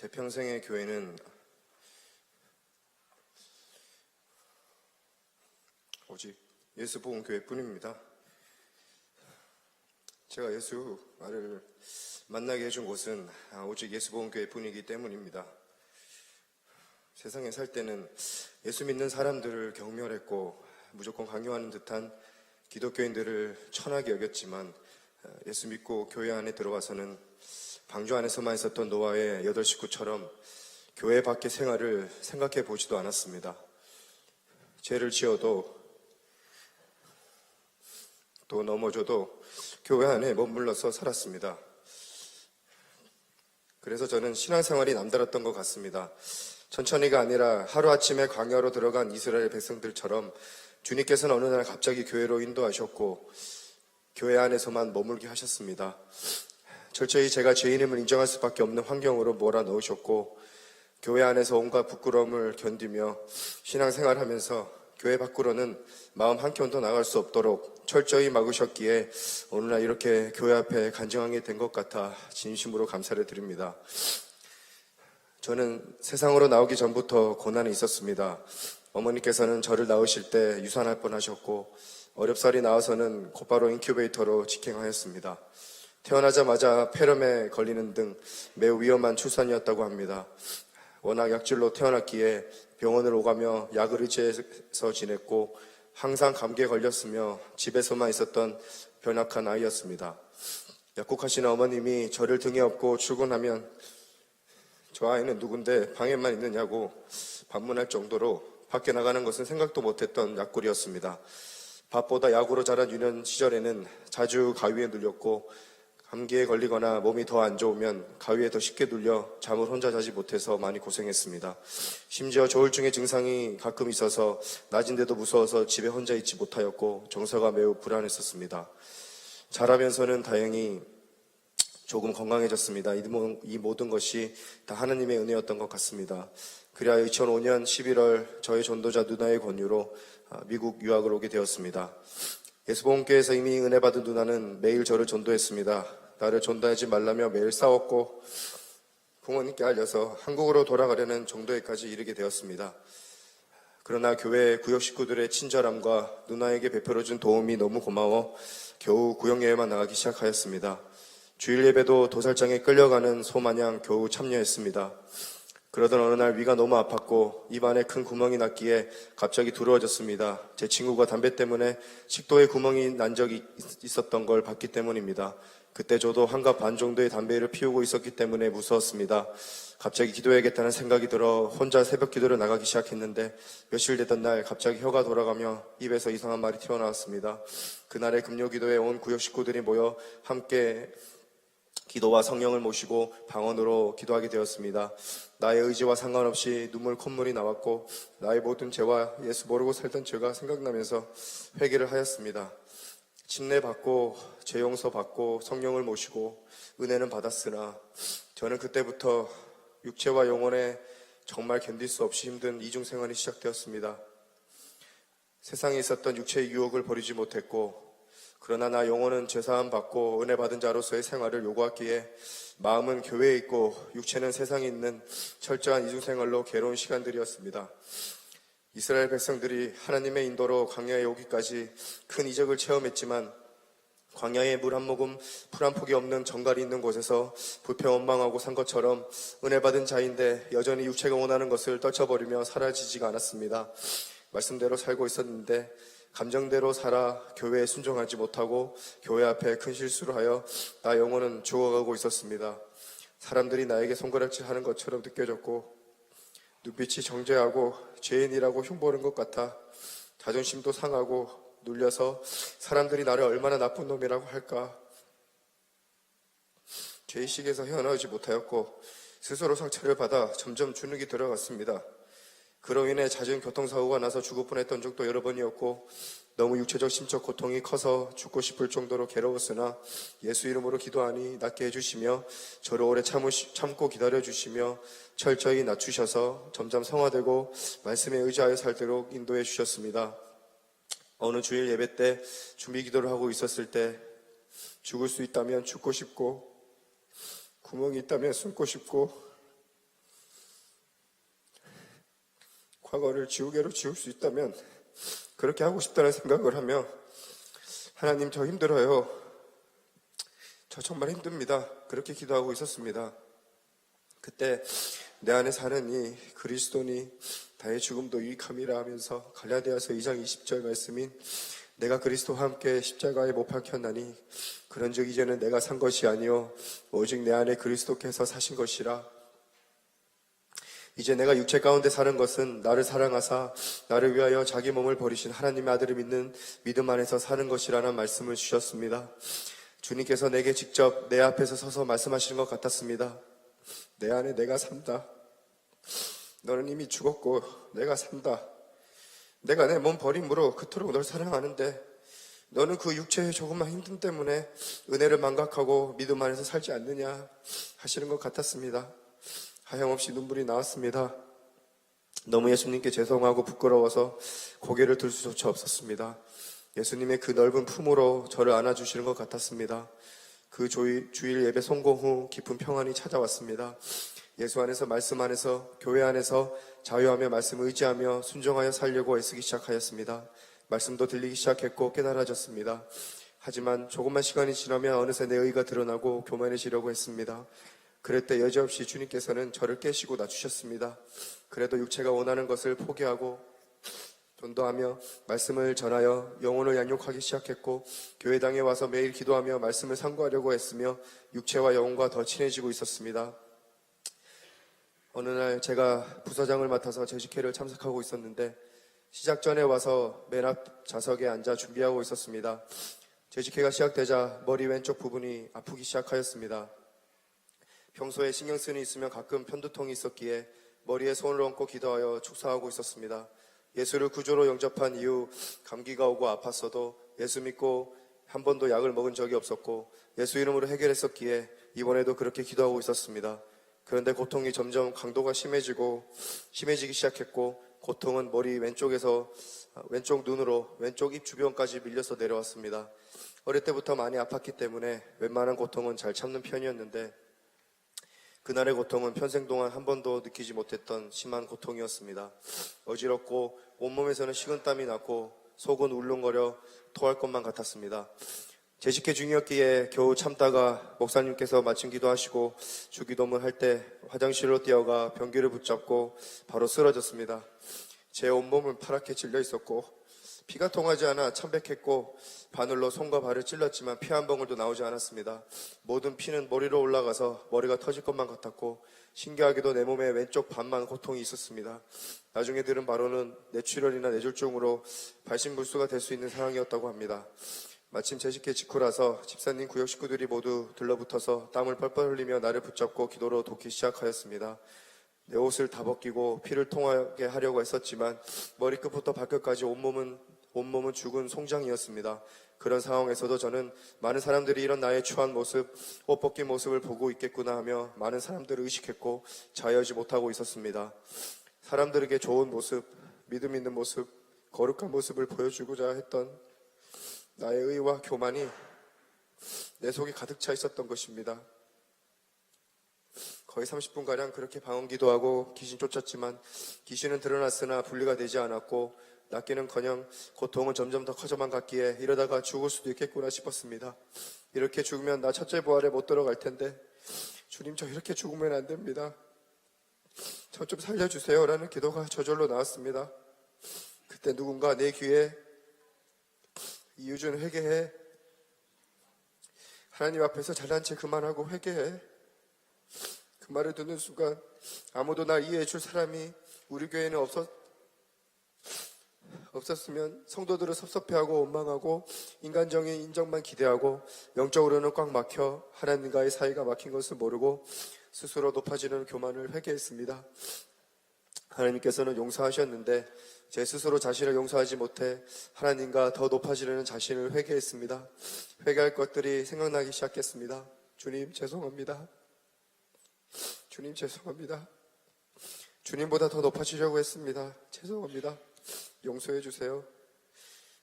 제 평생의 교회는 오직 예수복음교회뿐입니다. 제가 예수를 만나게 해준 곳은 오직 예수복음교회뿐이기 때문입니다. 세상에 살 때는 예수 믿는 사람들을 경멸했고 무조건 강요하는 듯한 기독교인들을 천하게 여겼지만, 예수 믿고 교회 안에 들어와서는 방주 안에서만 있었던 노아의 8 식구처럼 교회 밖의 생활을 생각해 보지도 않았습니다. 죄를 지어도 또 넘어져도 교회 안에 머물러서 살았습니다. 그래서 저는 신앙생활이 남다랐던 것 같습니다. 천천히가 아니라 하루아침에 광야로 들어간 이스라엘 백성들처럼 주님께서는 어느 날 갑자기 교회로 인도하셨고 교회 안에서만 머물게 하셨습니다. 철저히 제가 죄인임을 인정할 수밖에 없는 환경으로 몰아넣으셨고, 교회 안에서 온갖 부끄러움을 견디며 신앙생활하면서 교회 밖으로는 마음 한켠도 나갈 수 없도록 철저히 막으셨기에 어느 날 이렇게 교회 앞에 간증하게 된 것 같아 진심으로 감사를 드립니다. 저는 세상으로 나오기 전부터 고난이 있었습니다. 어머니께서는 저를 낳으실 때 유산할 뻔하셨고, 어렵사리 나와서는 곧바로 인큐베이터로 직행하였습니다. 태어나자마자 폐렴에 걸리는 등 매우 위험한 출산이었다고 합니다. 워낙 약줄로 태어났기에 병원을 오가며 약을 의지해서 지냈고, 항상 감기에 걸렸으며 집에서만 있었던 변약한 아이였습니다. 약국하시는 어머님이 저를 등에 업고 출근하면 저 아이는 누군데 방에만 있느냐고 반문할 정도로 밖에 나가는 것은 생각도 못했던 약골이었습니다. 밥보다 약으로 자란 유년 시절에는 자주 가위에 눌렸고, 감기에 걸리거나 몸이 더 안 좋으면 가위에 더 쉽게 눌려 잠을 혼자 자지 못해서 많이 고생했습니다. 심지어 조울증의 증상이 가끔 있어서 낮인데도 무서워서 집에 혼자 있지 못하였고 정서가 매우 불안했었습니다. 자라면서는 다행히 조금 건강해졌습니다. 이 모든 것이 다 하나님의 은혜였던 것 같습니다. 그래야 2005년 11월 저의 전도자 누나의 권유로 미국 유학을 오게 되었습니다. 예수복음교회에서 이미 은혜 받은 누나는 매일 저를 전도했습니다. 나를 전도하지 말라며 매일 싸웠고 부모님께 알려서 한국으로 돌아가려는 정도에까지 이르게 되었습니다. 그러나 교회 구역 식구들의 친절함과 누나에게 베풀어준 도움이 너무 고마워 겨우 구역여행만 나가기 시작하였습니다. 주일 예배도 도살장에 끌려가는 소마냥 겨우 참여했습니다. 그러던 어느 날 위가 너무 아팠고 입안에 큰 구멍이 났기에 갑자기 두려워졌습니다. 제 친구가 담배 때문에 식도에 구멍이 난 적이 있었던 걸 봤기 때문입니다. 그때 저도 한갑 반 정도의 담배를 피우고 있었기 때문에 무서웠습니다. 갑자기 기도해야겠다는 생각이 들어 혼자 새벽 기도를 나가기 시작했는데, 며칠 되던 날 갑자기 혀가 돌아가며 입에서 이상한 말이 튀어나왔습니다. 그날의 금요기도에 온 구역 식구들이 모여 함께 기도와 성령을 모시고 방언으로 기도하게 되었습니다. 나의 의지와 상관없이 눈물 콧물이 나왔고, 나의 모든 죄와 예수 모르고 살던 죄가 생각나면서 회개를 하였습니다. 침례 받고 죄 용서 받고 성령을 모시고 은혜는 받았으나 저는 그때부터 육체와 영혼에 정말 견딜 수 없이 힘든 이중생활이 시작되었습니다. 세상에 있었던 육체의 유혹을 버리지 못했고, 그러나 나 영혼은 죄사함 받고 은혜 받은 자로서의 생활을 요구하기에 마음은 교회에 있고 육체는 세상에 있는 철저한 이중생활로 괴로운 시간들이었습니다. 이스라엘 백성들이 하나님의 인도로 광야에 오기까지 큰 이적을 체험했지만, 광야에 물 한 모금, 풀 한 폭이 없는 정갈이 있는 곳에서 불평원망하고 산 것처럼 은혜 받은 자인데 여전히 육체가 원하는 것을 떨쳐버리며 사라지지가 않았습니다. 말씀대로 살고 있었는데 감정대로 살아 교회에 순종하지 못하고 교회 앞에 큰 실수를 하여 나 영혼은 죽어가고 있었습니다. 사람들이 나에게 손가락질 하는 것처럼 느껴졌고, 눈빛이 정죄하고 죄인이라고 흉보는 것 같아 자존심도 상하고 눌려서 사람들이 나를 얼마나 나쁜 놈이라고 할까. 죄의식에서 헤어나오지 못하였고 스스로 상처를 받아 점점 주눅이 들어갔습니다. 그로 인해 잦은 교통사고가 나서 죽을 뻔했던 적도 여러 번이었고, 너무 육체적 심적 고통이 커서 죽고 싶을 정도로 괴로웠으나 예수 이름으로 기도하니 낫게 해주시며 저를 오래 참고 기다려주시며 철저히 낮추셔서 점점 성화되고 말씀에 의지하여 살도록 인도해 주셨습니다. 어느 주일 예배 때 준비 기도를 하고 있었을 때 죽을 수 있다면 죽고 싶고, 구멍이 있다면 숨고 싶고, 과거를 지우개로 지울 수 있다면 그렇게 하고 싶다는 생각을 하며 하나님 저 힘들어요. 저 정말 힘듭니다. 그렇게 기도하고 있었습니다. 그때 내 안에 사는 이 그리스도니 다의 죽음도 유익함이라 하면서 갈라디아서 2장 20절 말씀인 내가 그리스도와 함께 십자가에 못 박혔나니 그런즉 이제는 내가 산 것이 아니요 오직 내 안에 그리스도께서 사신 것이라. 이제 내가 육체 가운데 사는 것은 나를 사랑하사 나를 위하여 자기 몸을 버리신 하나님의 아들을 믿는 믿음 안에서 사는 것이라는 말씀을 주셨습니다. 주님께서 내게 직접 내 앞에서 서서 말씀하시는 것 같았습니다. 내 안에 내가 산다. 너는 이미 죽었고 내가 산다. 내가 내 몸 버림으로 그토록 널 사랑하는데 너는 그 육체의 조금만 힘듦 때문에 은혜를 망각하고 믿음 안에서 살지 않느냐 하시는 것 같았습니다. 하염없이 눈물이 나왔습니다. 너무 예수님께 죄송하고 부끄러워서 고개를 들 수조차 없었습니다. 예수님의 그 넓은 품으로 저를 안아주시는 것 같았습니다. 그 주일 예배 성공 후 깊은 평안이 찾아왔습니다. 예수 안에서 말씀 안에서 교회 안에서 자유하며 말씀을 의지하며 순종하여 살려고 애쓰기 시작하였습니다. 말씀도 들리기 시작했고 깨달아졌습니다. 하지만 조금만 시간이 지나면 어느새 내 의가 드러나고 교만해지려고 했습니다. 그럴 때 여지없이 주님께서는 저를 깨시고 낮추셨습니다. 그래도 육체가 원하는 것을 포기하고 전도하며 말씀을 전하여 영혼을 양육하기 시작했고 교회당에 와서 매일 기도하며 말씀을 상고하려고 했으며 육체와 영혼과 더 친해지고 있었습니다. 어느 날 제가 부서장을 맡아서 재직회를 참석하고 있었는데 시작 전에 와서 맨 앞 좌석에 앉아 준비하고 있었습니다. 재직회가 시작되자 머리 왼쪽 부분이 아프기 시작하였습니다. 평소에 신경 쓰는 일 있으면 가끔 편두통이 있었기에 머리에 손을 얹고 기도하여 축사하고 있었습니다. 예수를 구주로 영접한 이후 감기가 오고 아팠어도 예수 믿고 한 번도 약을 먹은 적이 없었고 예수 이름으로 해결했었기에 이번에도 그렇게 기도하고 있었습니다. 그런데 고통이 점점 강도가 심해지기 시작했고 고통은 머리 왼쪽에서 왼쪽 눈으로 왼쪽 입 주변까지 밀려서 내려왔습니다. 어릴 때부터 많이 아팠기 때문에 웬만한 고통은 잘 참는 편이었는데 그날의 고통은 평생 동안 한 번도 느끼지 못했던 심한 고통이었습니다. 어지럽고 온몸에서는 식은땀이 났고 속은 울렁거려 토할 것만 같았습니다. 재직회 중이었기에 겨우 참다가 목사님께서 마침 기도하시고 주기도문 할 때 화장실로 뛰어가 변기를 붙잡고 바로 쓰러졌습니다. 제 온몸은 파랗게 질려 있었고 피가 통하지 않아 참백했고 바늘로 손과 발을 찔렀지만 피 한 방울도 나오지 않았습니다. 모든 피는 머리로 올라가서 머리가 터질 것만 같았고 신기하게도 내 몸의 왼쪽 반만 고통이 있었습니다. 나중에 들은 바로는 뇌출혈이나 뇌졸중으로 발신불수가 될 수 있는 상황이었다고 합니다. 마침 재직회 직후라서 집사님 구역 식구들이 모두 들러붙어서 땀을 뻘뻘 흘리며 나를 붙잡고 기도로 돕기 시작하였습니다. 내 옷을 다 벗기고 피를 통하게 하려고 했었지만 머리끝부터 발끝까지 온몸은 죽은 송장이었습니다. 그런 상황에서도 저는 많은 사람들이 이런 나의 추한 모습, 옷 벗긴 모습을 보고 있겠구나 하며 많은 사람들을 의식했고 자유하지 못하고 있었습니다. 사람들에게 좋은 모습, 믿음 있는 모습, 거룩한 모습을 보여주고자 했던 나의 의와 교만이 내 속에 가득 차 있었던 것입니다. 거의 30분가량 그렇게 방언 기도하고 귀신 쫓았지만 귀신은 드러났으나 분리가 되지 않았고 낫기는커녕 고통은 점점 더 커져만 갔기에 이러다가 죽을 수도 있겠구나 싶었습니다. 이렇게 죽으면 나 첫째 부활에 못 들어갈 텐데 주님 저 이렇게 죽으면 안 됩니다. 저 좀 살려주세요 라는 기도가 저절로 나왔습니다. 그때 누군가 내 귀에 이유준 회개해. 하나님 앞에서 잘난 체 그만하고 회개해. 그 말을 듣는 순간 아무도 날 이해해 줄 사람이 우리 교회에는 없었으면 성도들을 섭섭해하고 원망하고 인간적인 인정만 기대하고 영적으로는 꽉 막혀 하나님과의 사이가 막힌 것을 모르고 스스로 높아지는 교만을 회개했습니다. 하나님께서는 용서하셨는데 제 스스로 자신을 용서하지 못해 하나님과 더 높아지려는 자신을 회개했습니다. 회개할 것들이 생각나기 시작했습니다. 주님 죄송합니다. 주님 죄송합니다. 주님보다 더 높아지려고 했습니다. 죄송합니다. 용서해 주세요.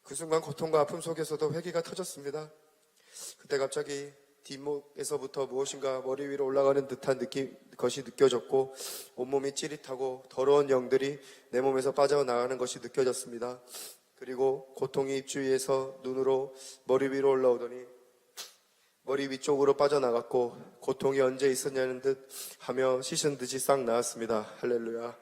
그 순간 고통과 아픔 속에서도 회개가 터졌습니다. 그때 갑자기 뒷목에서부터 무엇인가 머리 위로 올라가는 듯한 것이 느껴졌고 온몸이 찌릿하고 더러운 영들이 내 몸에서 빠져나가는 것이 느껴졌습니다. 그리고 고통이 입주위에서 눈으로 머리 위로 올라오더니 머리 위쪽으로 빠져나갔고 고통이 언제 있었냐는 듯 하며 씻은 듯이 싹 나았습니다. 할렐루야.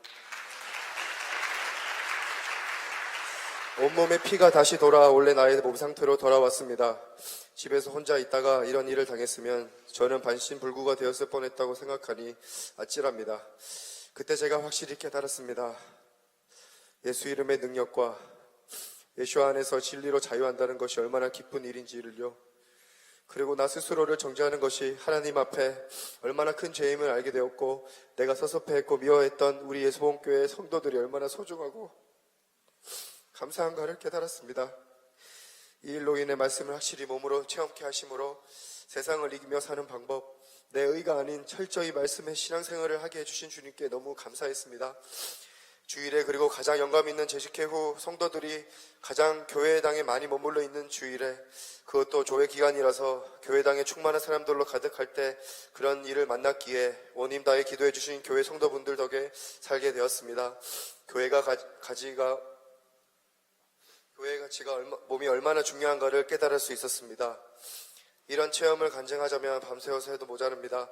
온몸에 피가 다시 돌아 원래 나의 몸 상태로 돌아왔습니다. 집에서 혼자 있다가 이런 일을 당했으면 저는 반신불구가 되었을 뻔했다고 생각하니 아찔합니다. 그때 제가 확실히 깨달았습니다. 예수 이름의 능력과 예수 안에서 진리로 자유한다는 것이 얼마나 기쁜 일인지를요. 그리고 나 스스로를 정죄하는 것이 하나님 앞에 얼마나 큰 죄임을 알게 되었고 내가 섭섭해했고 미워했던 우리 예수봉교회 성도들이 얼마나 소중하고 감사한가를 깨달았습니다. 이 일로 인해 말씀을 확실히 몸으로 체험케 하심으로 세상을 이기며 사는 방법, 내 의가 아닌 철저히 말씀의 신앙생활을 하게 해주신 주님께 너무 감사했습니다. 주일에 그리고 가장 영감 있는 재직회 후 성도들이 가장 교회당에 많이 머물러 있는 주일에 그것도 조회 기간이라서 교회당에 충만한 사람들로 가득할 때 그런 일을 만났기에 원님 다해 기도해 주신 교회 성도분들 덕에 살게 되었습니다. 교회 가치가 몸이 얼마나 중요한가를 깨달을 수 있었습니다. 이런 체험을 간증하자면 밤새워서 해도 모자릅니다.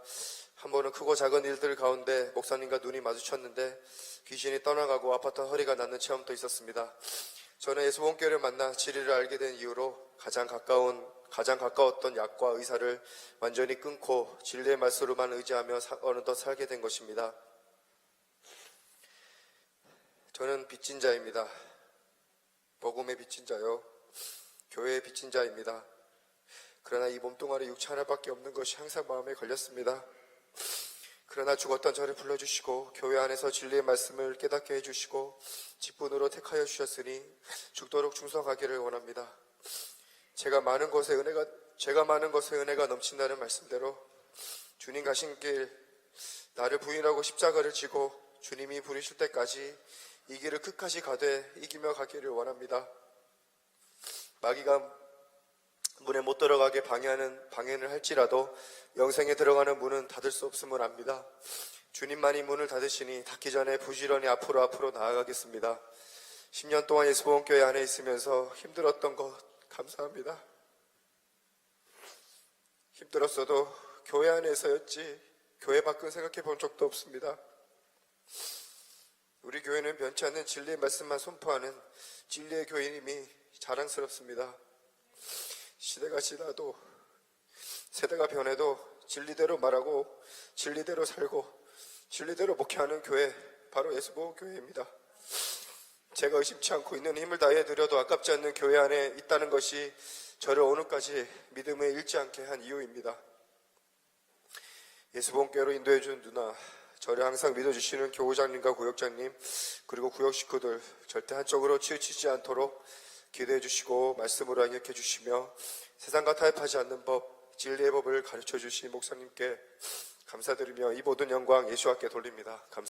한 번은 크고 작은 일들 가운데 목사님과 눈이 마주쳤는데 귀신이 떠나가고 아팠던 허리가 낫는 체험도 있었습니다. 저는 예수봉교회를 만나 진리를 알게 된 이후로 가장 가까웠던 약과 의사를 완전히 끊고 진리의 말씀으로만 의지하며 어느덧 살게 된 것입니다. 저는 빚진 자입니다. 복음의 빚진 자요, 교회의 빚진 자입니다. 그러나 이 몸뚱아리 육체 하나밖에 없는 것이 항상 마음에 걸렸습니다. 그러나 죽었던 저를 불러주시고 교회 안에서 진리의 말씀을 깨닫게 해주시고 직분으로 택하여 주셨으니 죽도록 충성하기를 원합니다. 제가 많은 것에 은혜가 넘친다는 말씀대로 주님 가신 길, 나를 부인하고 십자가를 지고 주님이 부르실 때까지 이 길을 끝까지 가되 이기며 가기를 원합니다. 마귀가 문에 못 들어가게 방해를 할지라도 영생에 들어가는 문은 닫을 수 없음을 압니다. 주님만이 문을 닫으시니 닫기 전에 부지런히 앞으로 나아가겠습니다. 10년 동안 예수봉교회 안에 있으면서 힘들었던 것 감사합니다. 힘들었어도 교회 안에서였지 교회 밖은 생각해 본 적도 없습니다. 우리 교회는 변치 않는 진리의 말씀만 선포하는 진리의 교회임이 자랑스럽습니다. 시대가 지나도 세대가 변해도 진리대로 말하고 진리대로 살고 진리대로 목회하는 교회, 바로 예수보호교회입니다. 제가 의심치 않고 있는 힘을 다해 드려도 아깝지 않는 교회 안에 있다는 것이 저를 오늘까지 믿음에 잃지 않게 한 이유입니다. 예수보호교회로 인도해준 누나, 저를 항상 믿어주시는 교우장님과 구역장님, 그리고 구역 식구들 절대 한쪽으로 치우치지 않도록 기도해 주시고 말씀으로 양육해 주시며 세상과 타협하지 않는 법, 진리의 법을 가르쳐 주신 목사님께 감사드리며 이 모든 영광 예수와께 돌립니다. 감사합니다.